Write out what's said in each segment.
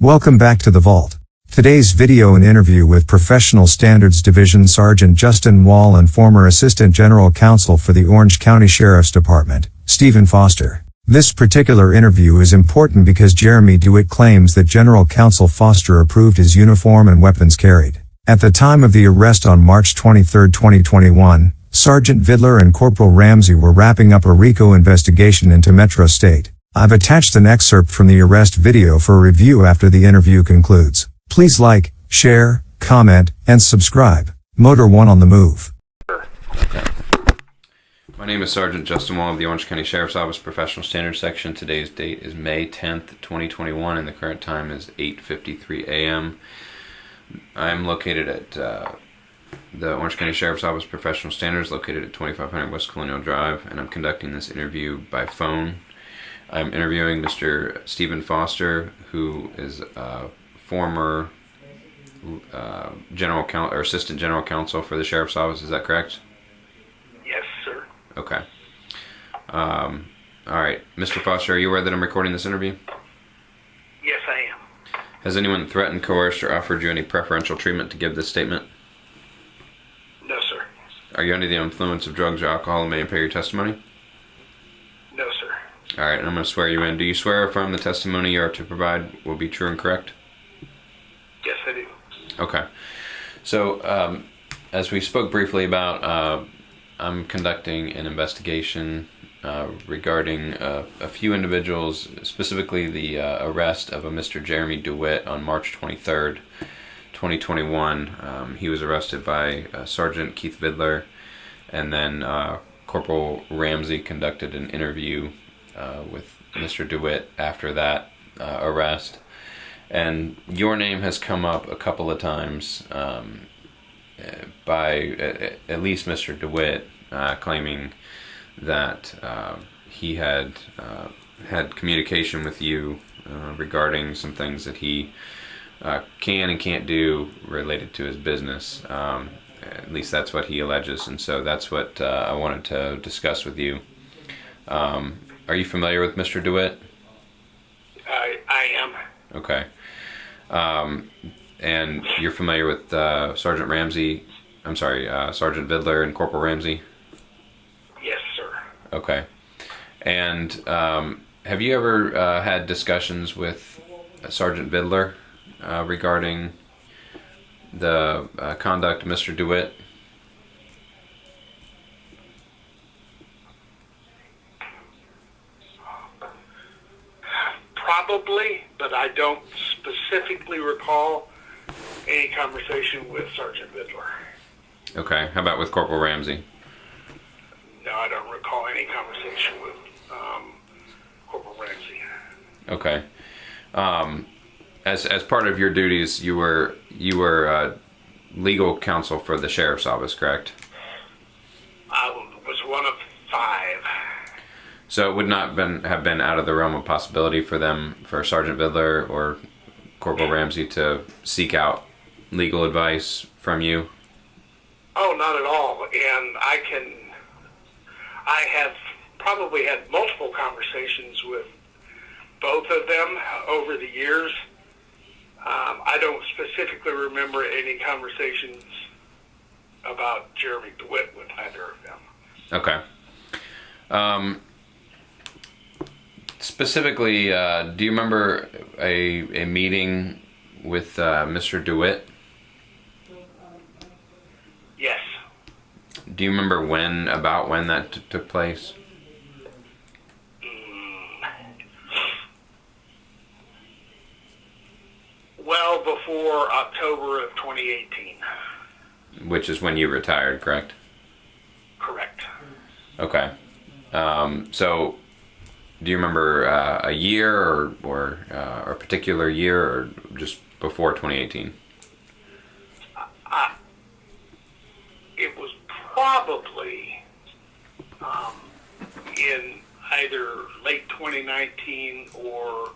Welcome back to the Vault. Today's video an interview with Professional Standards Division Sergeant Justin Wall and former Assistant General Counsel for the Orange County Sheriff's Department, Stephen Foster. This particular interview is important because Jeremy Dewitte claims that General Counsel Foster approved his uniform and weapons carried. At the time of the arrest on March 23, 2021, Sergeant Vidler and Corporal Ramsey were wrapping up a RICO investigation into Metro State. I've attached an excerpt from the arrest video for review after the interview concludes. Please like, share, comment, and subscribe. Motor 1 on the move. Okay. My name is Sergeant Justin Wall of the Orange County Sheriff's Office Professional Standards Section. Today's date is May 10th, 2021, and the current time is 8:53 a.m. I am located at the Orange County Sheriff's Office Professional Standards, located at 2500 West Colonial Drive, and I'm conducting this interview by phone. I'm interviewing Mr. Stephen Foster, who is a former General Counsel or Assistant General Counsel for the Sheriff's Office. Is that correct? Yes, sir. Okay. All right, Mr. Foster, are you aware that I'm recording this interview? Yes, I am. Has anyone threatened, coerced, or offered you any preferential treatment to give this statement? No, sir. Are you under the influence of drugs or alcohol and may impair your testimony? No, sir. All right, and I'm going to swear you in. Do you swear or affirm the testimony you are to provide will be true and correct? Yes, I do. Okay. So, as we spoke briefly about, I'm conducting an investigation regarding a few individuals, specifically the arrest of a Mr. Jeremy Dewitte on March 23rd, 2021. He was arrested by Sergeant Keith Vidler, and then Corporal Ramsey conducted an interview with Mr. Dewitte after that arrest. And your name has come up a couple of times by at least Mr. Dewitte, claiming that he had had communication with you regarding some things that he can and can't do related to his business. At least that's what he alleges, and so that's what I wanted to discuss with you. Are you familiar with Mr. Dewitte? I am. Okay. And you're familiar with Sergeant Vidler and Corporal Ramsey? Yes, sir. Okay. And have you ever had discussions with Sergeant Vidler regarding the conduct of Mr. Dewitte? Probably, but I don't specifically recall any conversation with Sergeant Vidler. Okay. How about with Corporal Ramsey? No, I don't recall any conversation with Corporal Ramsey. Okay. As part of your duties, you were legal counsel for the Sheriff's Office, correct? I was one of 5. So it would not have been out of the realm of possibility for Sergeant Vidler or Corporal Ramsey to seek out legal advice from you? Oh, not at all. And I have probably had multiple conversations with both of them over the years. I don't specifically remember any conversations about Jeremy Dewitte with either of them. Okay. Specifically, do you remember a meeting with Mr. Dewitte? Yes. Do you remember when that took place? Well, before October of 2018. Which is when you retired, correct? Correct. Okay. So, do you remember a year or a particular year, or just before 2018? It was probably in either late 2019 or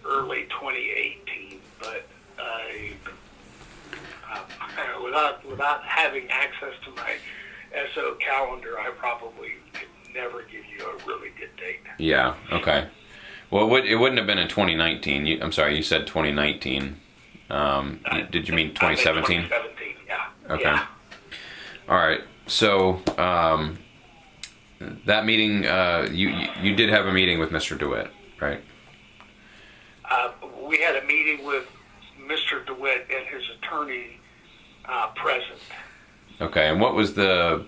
early 2018, but without having access to my SO calendar, I probably could never give you a really good date. Yeah, okay. Well, it wouldn't have been in 2019. I'm sorry, you said 2019. Did you mean 2017? 2017, yeah. Okay. Yeah. All right. So that meeting, you did have a meeting with Mr. Dewitte, right? We had a meeting with Mr. Dewitte and his attorney present. Okay. And what was the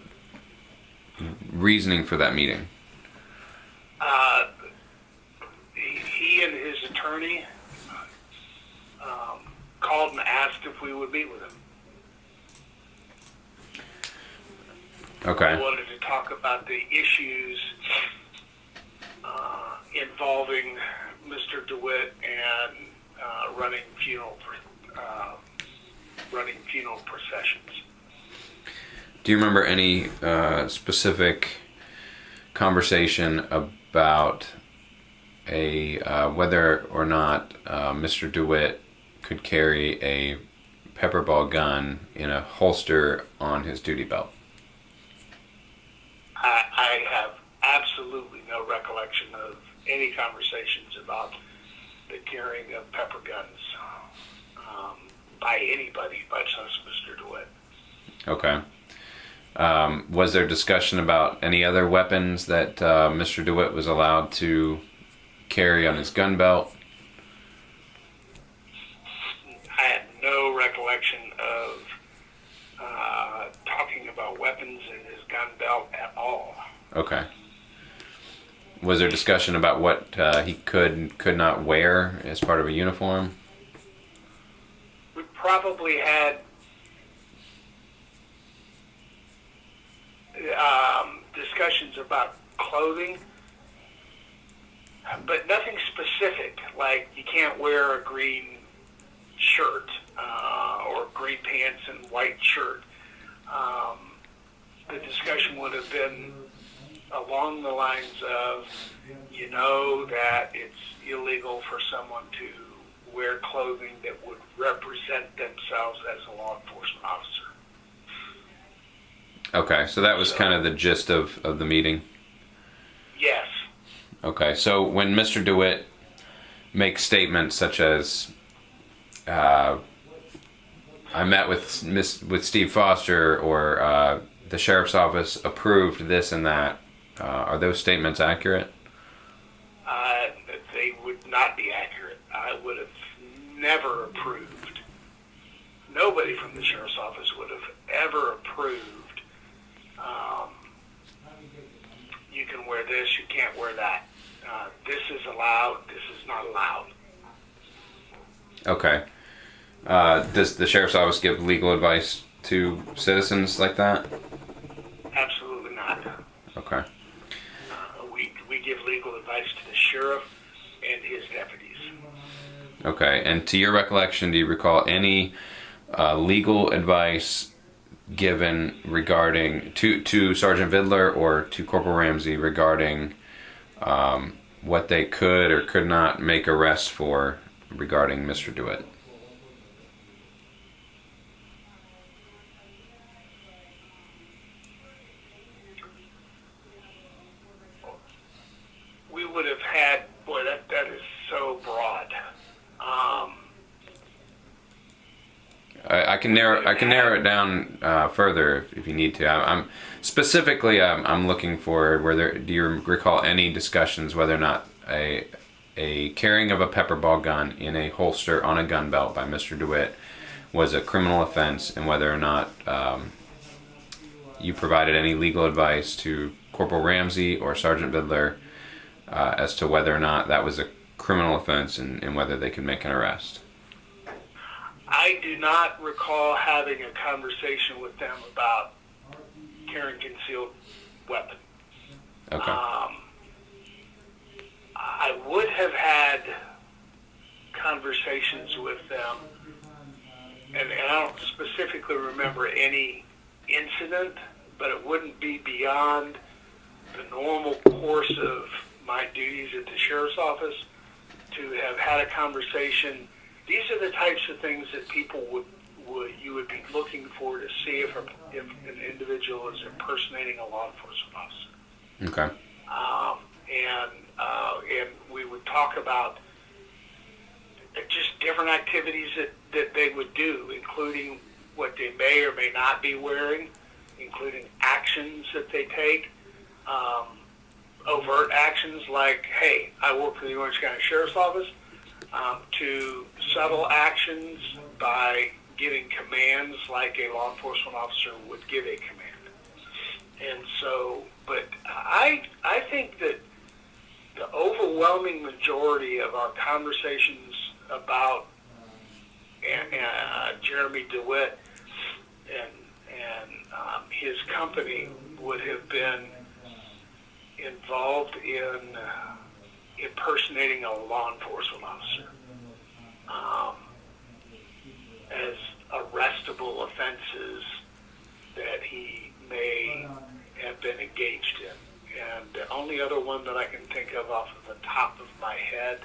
reasoning for that meeting? He and his attorney called and asked if we would meet with him. Okay. We wanted to talk about the issues involving Mr. Dewitte and running funeral processions. Do you remember any specific conversation about whether or not Mr. Dewitte could carry a pepper ball gun in a holster on his duty belt? I have absolutely no recollection of any conversations about the carrying of pepper guns by anybody, but just Mr. DeWitte. Okay. Was there discussion about any other weapons that Mr. DeWitte was allowed to carry on his gun belt? I had no recollection of talking about weapons in his gun belt at all. Okay. Was there discussion about what he could not wear as part of a uniform? We probably had discussions about clothing, but nothing specific, like you can't wear a green shirt or green pants and white shirt. The discussion would have been along the lines of, you know, that it's illegal for someone to wear clothing that would represent themselves as a law enforcement officer. Okay, so that was kind of the gist of the meeting? Yes. Okay, so when Mr. DeWitte makes statements such as, I met with Steve Foster, or the sheriff's office approved this and that, are those statements accurate? They would not be accurate. I would have never approved. Nobody from the sheriff's office would have ever approved. You can wear this, you can't wear that. This is allowed, this is not allowed. Okay. Does the sheriff's office give legal advice to citizens like that? Absolutely not. Okay. We give legal advice to the sheriff and his deputies. Okay, and to your recollection, do you recall any legal advice given regarding to Sergeant Vidler or to Corporal Ramsey regarding what they could or could not make arrests for regarding Mr. DeWitte? We would have had, boy, that is so broad. I can narrow it down further if you need to. I'm specifically I'm looking for do you recall any discussions whether or not a carrying of a pepper ball gun in a holster on a gun belt by Mr. DeWitte was a criminal offense, and whether or not you provided any legal advice to Corporal Ramsey or Sergeant Vidler as to whether or not that was a criminal offense and whether they could make an arrest? I do not recall having a conversation with them about carrying concealed weapon. Okay. I would have had conversations with them, and I don't specifically remember any incident, but it wouldn't be beyond the normal course of my duties at the sheriff's office to have had a conversation. These are the types of things that people you would be looking for to see if an individual is impersonating a law enforcement officer. Okay. And and we would talk about just different activities that they would do, including what they may or may not be wearing, including actions that they take, overt actions like, hey, I work for the Orange County Sheriff's Office, to subtle actions by giving commands like a law enforcement officer would give a command. And so, but I think that the overwhelming majority of our conversations about Jeremy Dewitte and his company would have been involved in impersonating a law enforcement officer as arrestable offenses that he may have been engaged in. And the only other one that I can think of off of the top of my head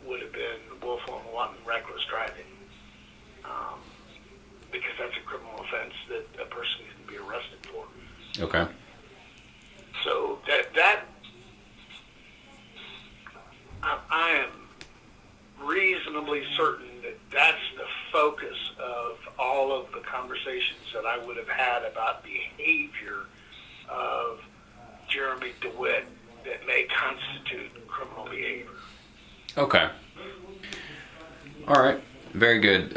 would have been willful and wanton reckless driving, because that's a criminal offense that a person can be arrested for. Okay. So I am reasonably certain that that's the focus of all of the conversations that I would have had about behavior of Jeremy Dewitte that may constitute criminal behavior. Okay. All right. Very good.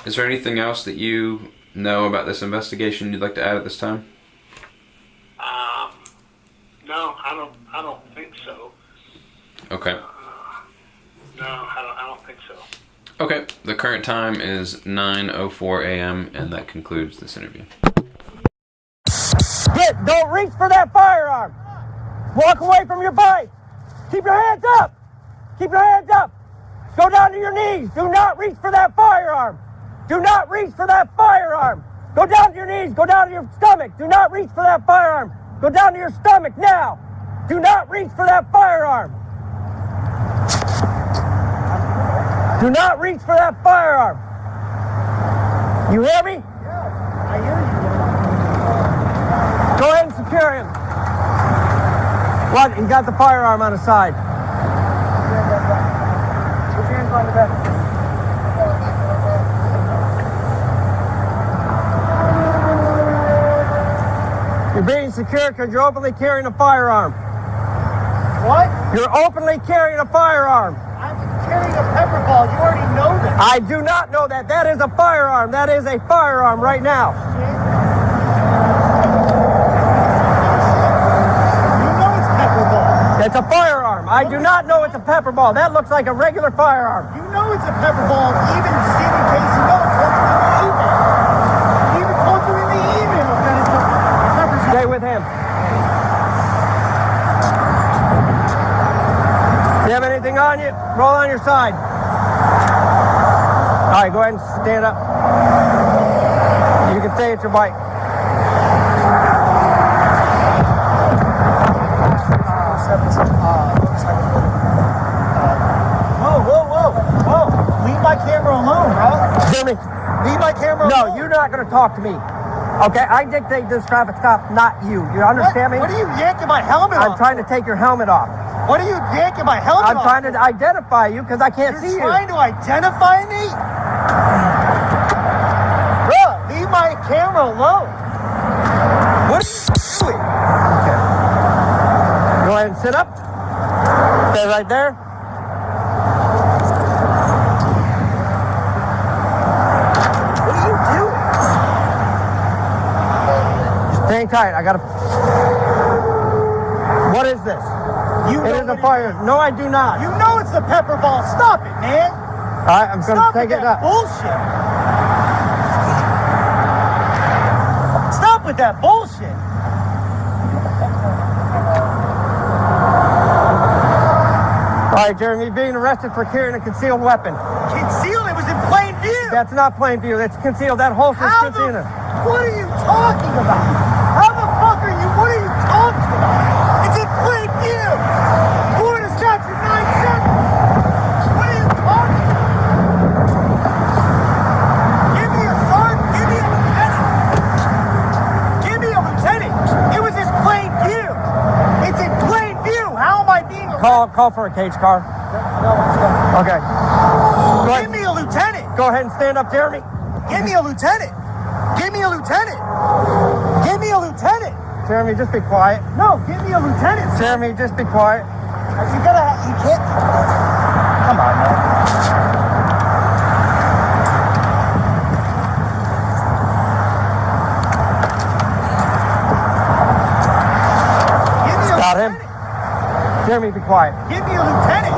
Is there anything else that you know about this investigation you'd like to add at this time? No, I don't think so. Okay. No, I don't think so. Okay. The current time is 9:04 a.m. and that concludes this interview. Don't reach for that firearm. Walk away from your bike. Keep your hands up. Keep your hands up. Go down to your knees. Do not reach for that firearm. Do not reach for that firearm. Go down to your knees. Go down to your stomach. Do not reach for that firearm. Go down to your stomach now. Do not reach for that firearm. Do not reach for that firearm. You hear me? Yeah, I hear you. Go ahead and secure him. What? He got the firearm on his side. Put your hands on the bed. You're being secured because you're openly carrying a firearm. What? You're openly carrying a firearm. I'm carrying a pepper ball. You already know that. I do not know that. That is a firearm. That is a firearm right now. You know it's pepper ball. It's a firearm. I do not know it's a pepper ball. That looks like a regular firearm. You know it's a pepper ball. Even Stephen Casey knows. He even told you in the email that it's a pepper ball. Stay with him. Do you have anything on you? Roll on your side. All right, go ahead and stand up. You can stay at your bike. Whoa. Leave my camera alone, bro. Hear me? Leave my camera alone. No, you're not going to talk to me. Okay, I dictate this traffic stop, not you. You understand me? What are you yanking my helmet off? I'm trying to take your helmet off. What are you yanking my helmet I'm off? trying to identify you because I can't see you. You're trying to identify me? Bro, leave my camera alone. What are you doing? Okay. Go ahead and sit up. Stay right there. What are you doing? Hang tight. I gotta. What is this? It is a fire. No, I do not. You know it's the pepper ball. Stop it, man. All right, I'm gonna Stop take with it that up. bullshit. Stop with that bullshit. All right, Jeremy, you're being arrested for carrying a concealed weapon. Concealed? It was in plain view. That's not plain view. That's concealed. That holster's How the? concealed. What are you talking about? How the fuck are you? What are you talking about? It's in plain view. Florida statute 9-7. What are you talking about? Give me a sergeant. Give me a lieutenant. Give me a lieutenant. It was in plain view. It's in plain view. How am I being call for a cage car? No, Okay. Go ahead. give me a lieutenant. Go ahead and stand up, Jeremy. Give me a lieutenant. Give me a lieutenant. Give me a lieutenant. Jeremy, just be quiet. No, give me a lieutenant. Jeremy, just be quiet. You can't. Come on, man. Give me a Got him. lieutenant. Jeremy, be quiet. Give me a lieutenant.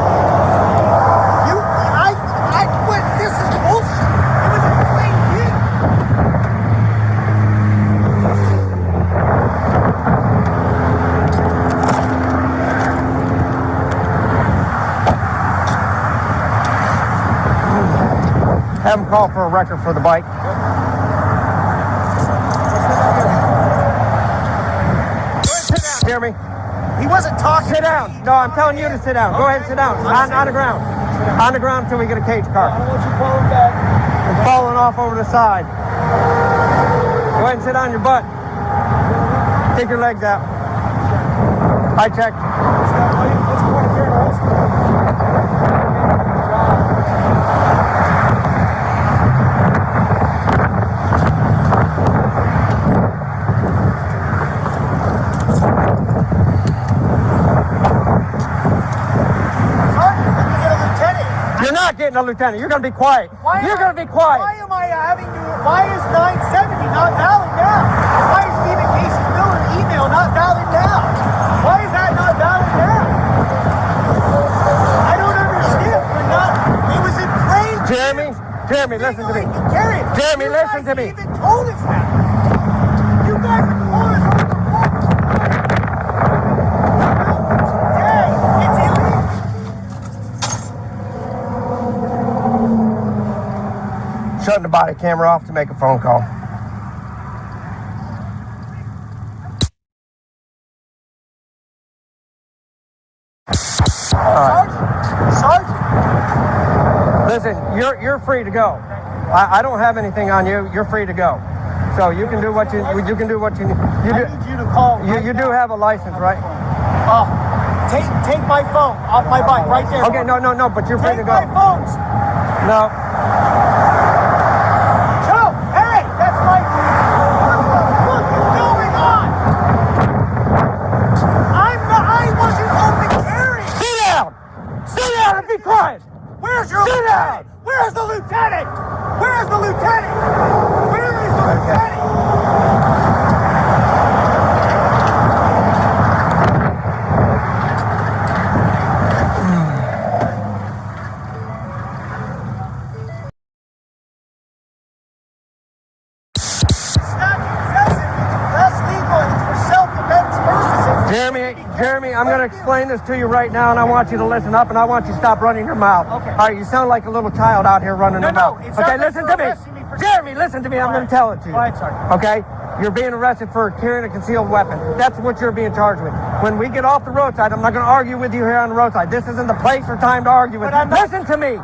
What? This is bullshit. It was a plain view. Have him call for a record for the bike. Jeremy, He wasn't talking. sit down. No, I'm telling you to sit down. Go ahead and sit down. On the ground. On the ground until we get a cage car. I don't want you falling back. It's falling off over the side. Go ahead and sit on your butt. Take your legs out. I checked. Let's go to General Counsel. You're not getting a lieutenant. You're going to be quiet. You're going to be quiet. Why am I having to? Why is 970 not valid now? Why is Stephen Casey Miller email not valid now? Why is that not valid now? I don't understand. We're not. It was in plain. Jeremy, listen to me. Jeremy, Jeremy, listen to me. You guys even told us that. You guys have told us over the phone. Today, it's illegal. Shutting the body camera off to make a phone call. Sergeant. Listen, you're free to go. I don't have anything on you. You're free to go. So you can do what you can do what you need. I need you to call. You do have a license, right? Take my phone off my bike right there. Okay, no, but you're free to Take go. my phone. No. Joe, hey, that's my. What is going on? I wasn't open carrying. Sit down. Sit down and be quiet. Where's your Sit lieutenant? down. Where's the lieutenant? Where's the lieutenant? Where is the lieutenant? Jeremy, I'm going to explain this to you right now, and I want you to listen up, and I want you to stop running your mouth. Okay. All right, you sound like a little child out here running your mouth. it's Okay, not listen that to you're me. arresting me for- Jeremy, listen to me. I'm going to tell it to you. Go ahead, Sergeant. Okay? You're being arrested for carrying a concealed weapon. That's what you're being charged with. When we get off the roadside, I'm not going to argue with you here on the roadside. This isn't the place or time to argue with But I'm you. not- Listen to me.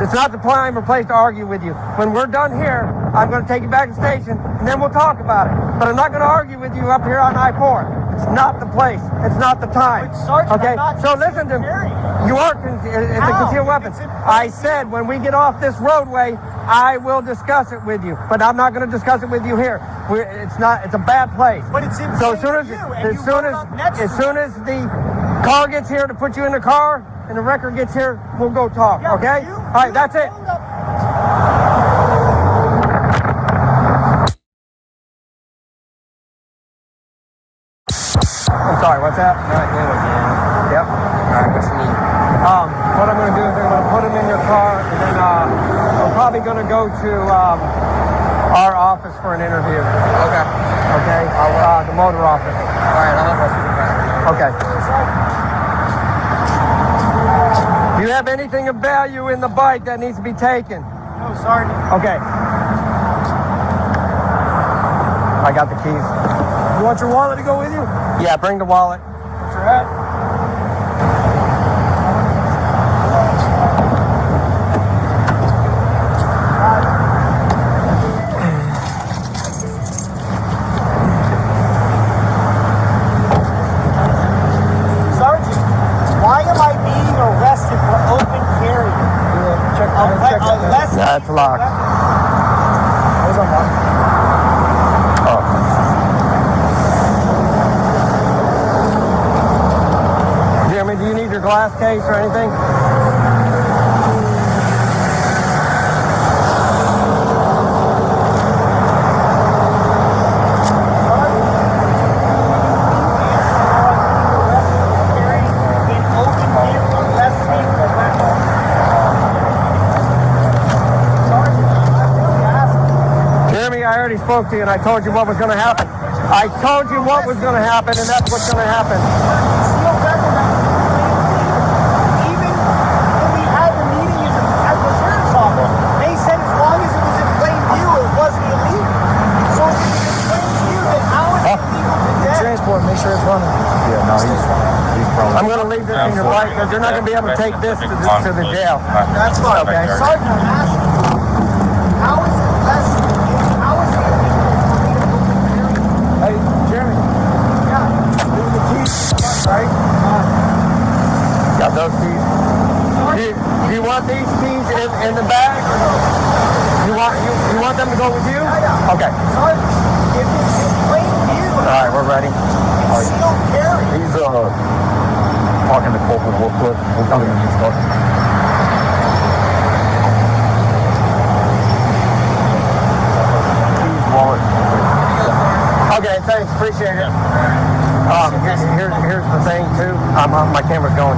It's not the time or place to argue with you. When we're done here, I'm going to take you back to the station, and then we'll talk about it. But I'm not going to argue with you up here on I-4. It's not the place. It's not the time. But, Sergeant, okay? I'm not So listen to me. carrying. You are. It's a How? concealed weapon. It's in- I said when we get off this roadway, I will discuss it with you. But I'm not going to discuss it with you here. It's not. It's a bad place. But it's in So as soon plain as view, and as you soon rode as up next as to soon as the car gets here to put you in the car and the record gets here, we'll go talk. Yeah, okay? you- All right. That's it. Hold up. I'm sorry. What's that? No idea what you need. Yep. Alright, what you need? What I'm going to do is I'm going to put them in your car, and then we're probably going to go to our office for an interview. Okay. Okay? The motor office. Alright, I'll let my supervisor know. Okay. Do you have anything of value in the bike that needs to be taken? No, Sergeant. Okay. I got the keys. You want your wallet to go with you? Yeah, bring the wallet. What's your hat? Sergeant, why am I less. Yeah, it's locked. I was unlocked. Oh. Jeremy, do you need your glass case or anything? I already spoke to you and I told you what was going to happen. I told you what was going to happen and that's what's going to happen. Even when we had the meeting at the sheriff's office, they said as long as it was in plain view, it wasn't illegal. So if it was in plain view, then how is it illegal to get? Transport, make sure it's running. Yeah, no, he's probably... I'm going to leave this in your bike because you're not going to be able to take this to the jail. That's fine. Okay. Sergeant, I'm asking, how is it less... Hey, Jeremy. Yeah. These are the keys, right? Got those keys. Do you want these keys in the bag? You want them to go with you? Yeah. Okay. Sergeant, if it's in plain view, All right, we're ready. it's still carry. He's talking to Corporal Woodfoot. We'll come in and start. Keys, wallet. Okay, thanks. Appreciate it. Here's the thing, too. My camera's going.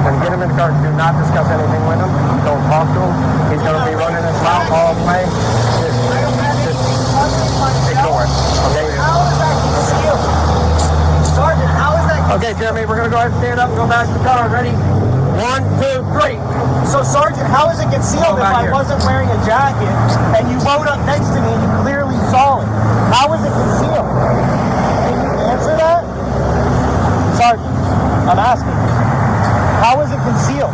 When you get him in the car, do not discuss anything with him. Don't talk to him. He's going to be running his mouth all the way. Just ignore it. Okay? How is that concealed? Sergeant, how is that concealed? Okay, Jeremy, we're going to go ahead and stand up and go back to the car. Ready? 1, 2, 3. So, Sergeant, how is it concealed if I here. wasn't wearing a jacket and you rode up next to me and you clearly saw it? How is it concealed? Can you answer that? Sergeant, I'm asking. How is it concealed?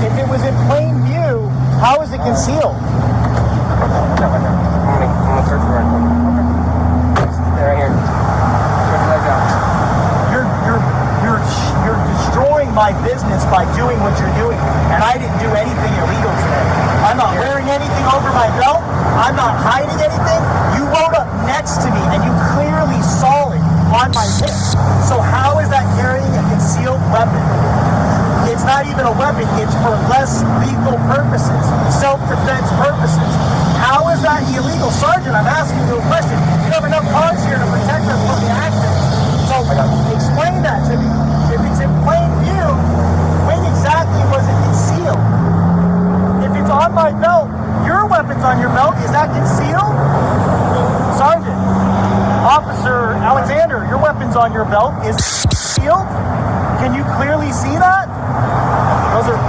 If it was in plain view, how is it concealed? I'm gonna search for it. They're right here. Check your legs out. You're destroying my business by doing what you're doing, and I didn't do anything illegal today. I'm not wearing anything over my belt. I'm not hiding anything. You rode up next to me, and you clearly saw it on my wrist. So how is that carrying a concealed weapon? It's not even a weapon. It's for less lethal purposes, self-defense purposes. How is that illegal? Sergeant, I'm asking you a question. You have enough cars here to protect us from the accident. So explain that to me. If it's in plain view, when exactly was it concealed? If it's on my belt, your weapon's on your belt, is that concealed? Sergeant, Officer Alexander, your weapon's on your belt, is it concealed? Can you clearly see that? Those are...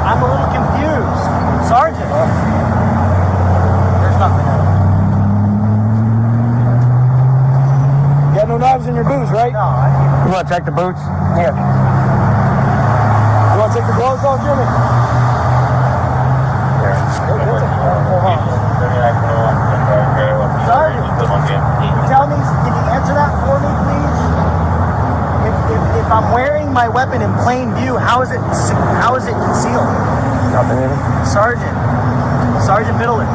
I'm a little confused. Sergeant. There's nothing. You have no knives in your boots, right? No. You want to check the boots? Yeah. You want to take the gloves off, Jimmy? Sergeant, can you tell me, can you answer that for me, please? If I'm wearing my weapon in plain view, how is it concealed? Nothing in it. Sergeant Middleton.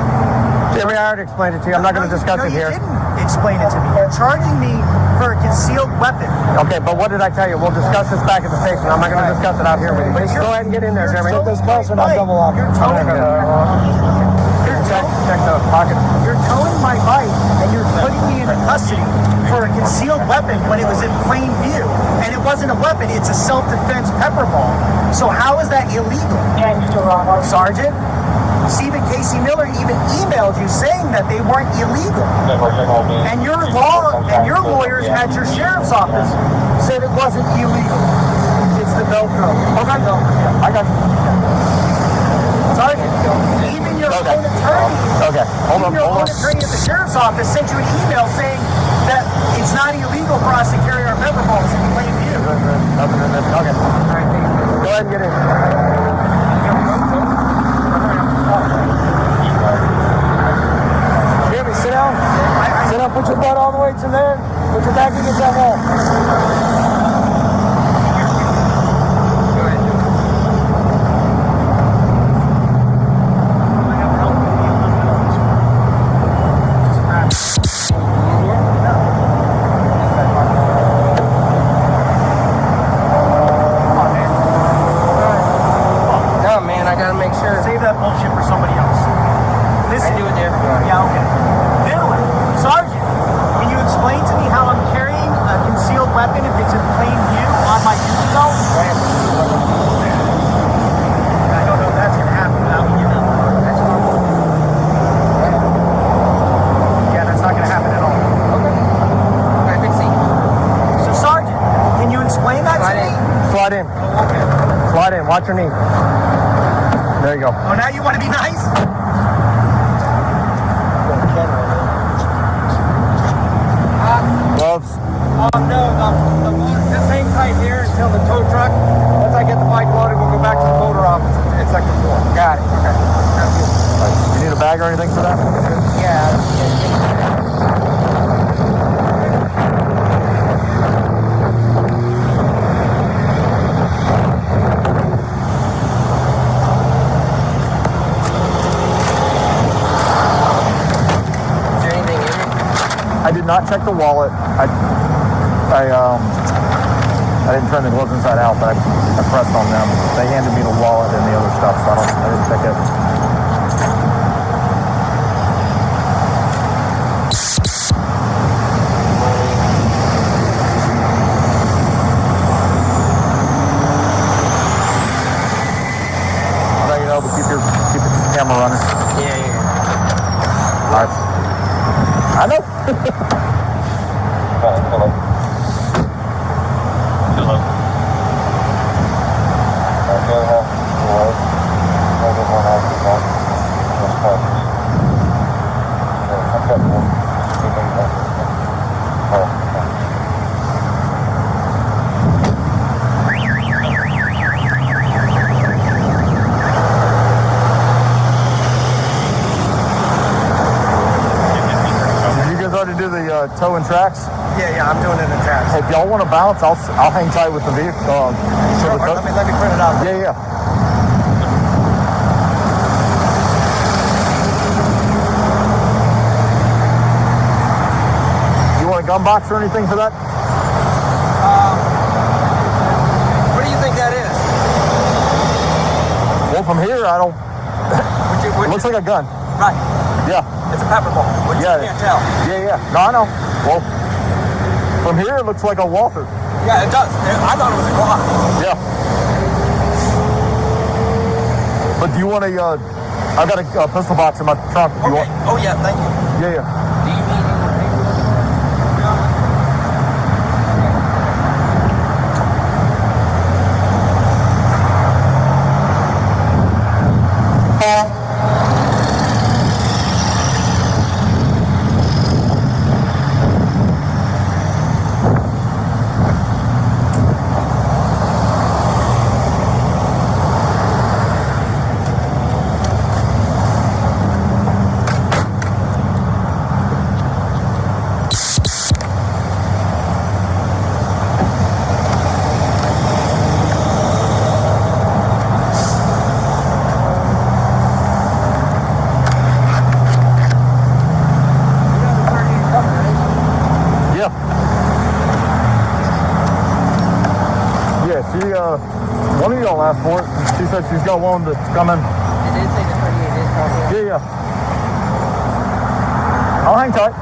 Jeremy, I already explained it to you. I'm not going to discuss it here. You didn't explain it to me. You're charging me for a concealed weapon. Okay, but what did I tell you? We'll discuss this back at the station. I'm not going to discuss it out here with you. Go ahead and get in there, Jeremy. Get those cuffs or not double lock. You're towing check the pocket. You're towing my bike and you're putting me into custody for a concealed weapon when it was in plain view. And it wasn't a weapon, it's a self-defense pepper ball. So how is that illegal? Sergeant, Stephen Casey Miller even emailed you saying that they weren't illegal. And your lawyers at your sheriff's office said it wasn't illegal. It's the Velcro. Okay. I got you. Sergeant, even your own attorney, Hold on. attorney at the sheriff's office sent you an email saying that it's not illegal for us to carry our pepper balls in plain view. Okay. All right, go ahead and get in. Jimmy, sit down. Sit down, put your butt all the way to there. Put your back against that wall. gets a clean view on my duty belt. I don't know if that's gonna happen without me getting that's normal. Yeah, that's not gonna happen at all. Okay. All right, good seat. So, Sergeant, can you explain that to me? Slide in. Oh, okay. Slide in. Watch your knee. There you go. Oh, now you want to be nice? Gloves. No, this hangs tight here until the tow truck. Once I get the bike loaded, we'll go back to the motor office at second floor. Got it. Okay. You need a bag or anything for that? Is there anything in it? I did not check the wallet. I didn't turn the gloves inside out, but I pressed on them. They handed me the wallet and the other stuff, so I didn't check it. I'll let you know, but keep your camera running. Yeah. All right. I know. Do the tow and tracks. Yeah, I'm doing it in tracks. If y'all want to bounce, I'll hang tight with the vehicle. Sure, let me print it out. Yeah. You want a gum box or anything for that? What do you think that is? Well, from here, I don't. It looks like a gun. Right. Yeah. It's a pepper ball. But Yeah. you can't tell. Yeah. No, I know. Well, from here, it looks like a Walther. Yeah, it does. I thought it was a Glock. Yeah. But do you want a? I've got a pistol box in my trunk. Do you want? Oh yeah, thank you. Yeah. Do you need any more paperwork? One of y'all asked for it. She said she's got one that's coming. It did say the 38 is possible. Yeah. I'll hang tight.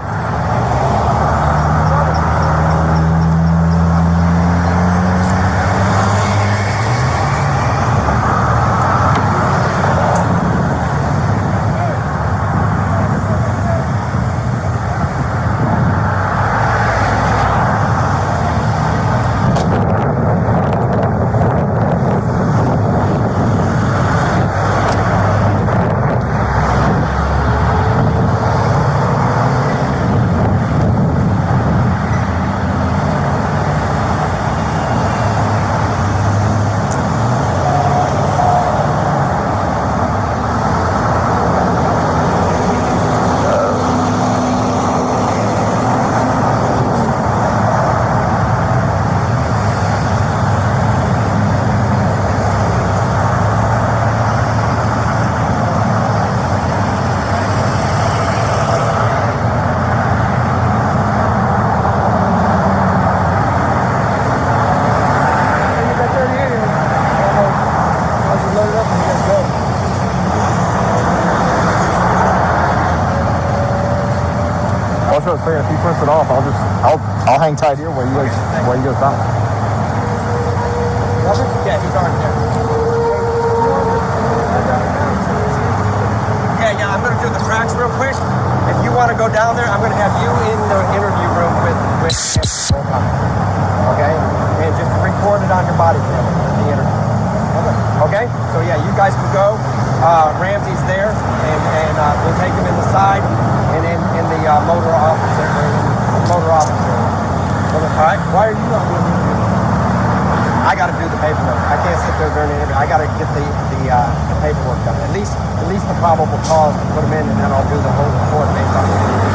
If he prints it off, I'll I'll hang tight here while you go south. Yeah, he's already there. Yeah, I'm going to do the tracks real quick. If you want to go down there, I'm going to have you in the interview room with okay? And just record it on your body camera, the interview. Okay? So yeah, you guys can go. Ramsey's there, and we'll take him in the side and in the motor officer. All right? Why are you not doing the interview? I got to do the paperwork. I can't sit there during the interview. I got to get the paperwork done. At least the probable cause to put them in, and then I'll do the whole report based on the interview.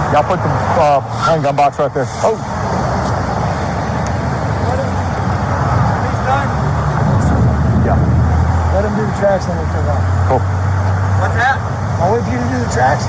Y'all put the handgun box right there. Oh. He's done. Yeah. Let him do the tracks, then we'll figure out. Cool. What's that? I'll wait for you to do the tracks.